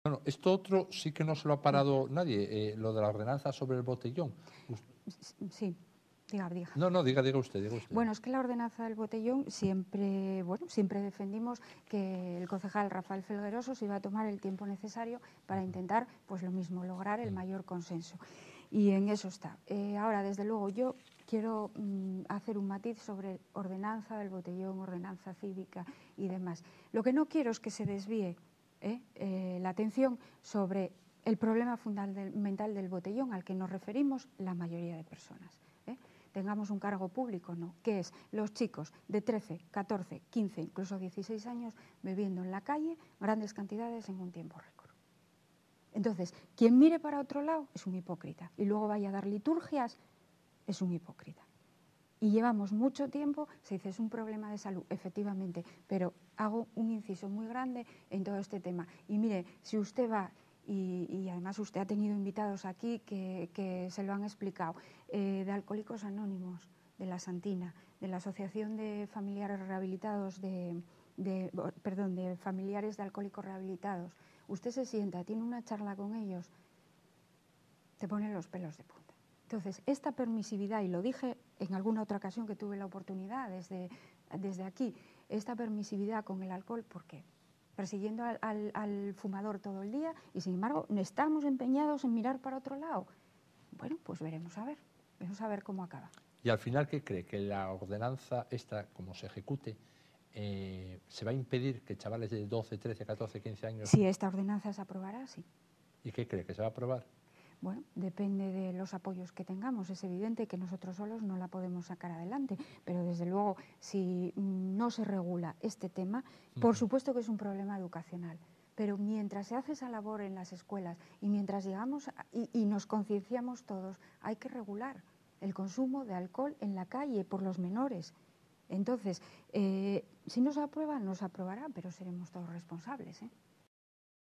Bueno, esto otro sí que no se lo ha parado nadie, lo de la ordenanza sobre el botellón. Sí, diga. No, no, diga usted, diga usted. Bueno, es que la ordenanza del botellón siempre defendimos que el concejal Rafael Felgueroso se iba a tomar el tiempo necesario para intentar, pues lo mismo, lograr el mayor consenso. Y en eso está. Ahora, desde luego, yo quiero hacer un matiz sobre ordenanza del botellón, ordenanza cívica y demás. Lo que no quiero es que se desvíe la atención sobre el problema fundamental del botellón al que nos referimos la mayoría de personas. Tengamos un cargo público, no, que es los chicos de 13, 14, 15, incluso 16 años bebiendo en la calle grandes cantidades en un tiempo récord. Entonces, quien mire para otro lado es un hipócrita y luego vaya a dar liturgias es un hipócrita. Y llevamos mucho tiempo, se dice, es un problema de salud, efectivamente, pero hago un inciso muy grande en todo este tema. Y mire, si usted va, y además usted ha tenido invitados aquí que se lo han explicado, de Alcohólicos Anónimos, de la Santina, de la Asociación de Familiares Rehabilitados, de familiares de alcohólicos rehabilitados, usted se sienta, tiene una charla con ellos, te ponen los pelos de punta. Entonces, esta permisividad, y lo dije en alguna otra ocasión que tuve la oportunidad desde aquí, esta permisividad con el alcohol, ¿por qué? Persiguiendo al fumador todo el día y, sin embargo, estamos empeñados en mirar para otro lado. Bueno, pues veremos a ver cómo acaba. Y al final, ¿qué cree? Que la ordenanza esta, como se ejecute, ¿se va a impedir que chavales de 12, 13, 14, 15 años... Si esta ordenanza se aprobará, sí. ¿Y qué cree? ¿Que se va a aprobar? Bueno, depende de los apoyos que tengamos. Es evidente que nosotros solos no la podemos sacar adelante, pero desde luego, si no se regula este tema, por supuesto que es un problema educacional. Pero mientras se hace esa labor en las escuelas y mientras llegamos y nos concienciamos todos, hay que regular el consumo de alcohol en la calle por los menores. Entonces, si no se aprueba, no se aprobará, pero seremos todos responsables, ¿eh?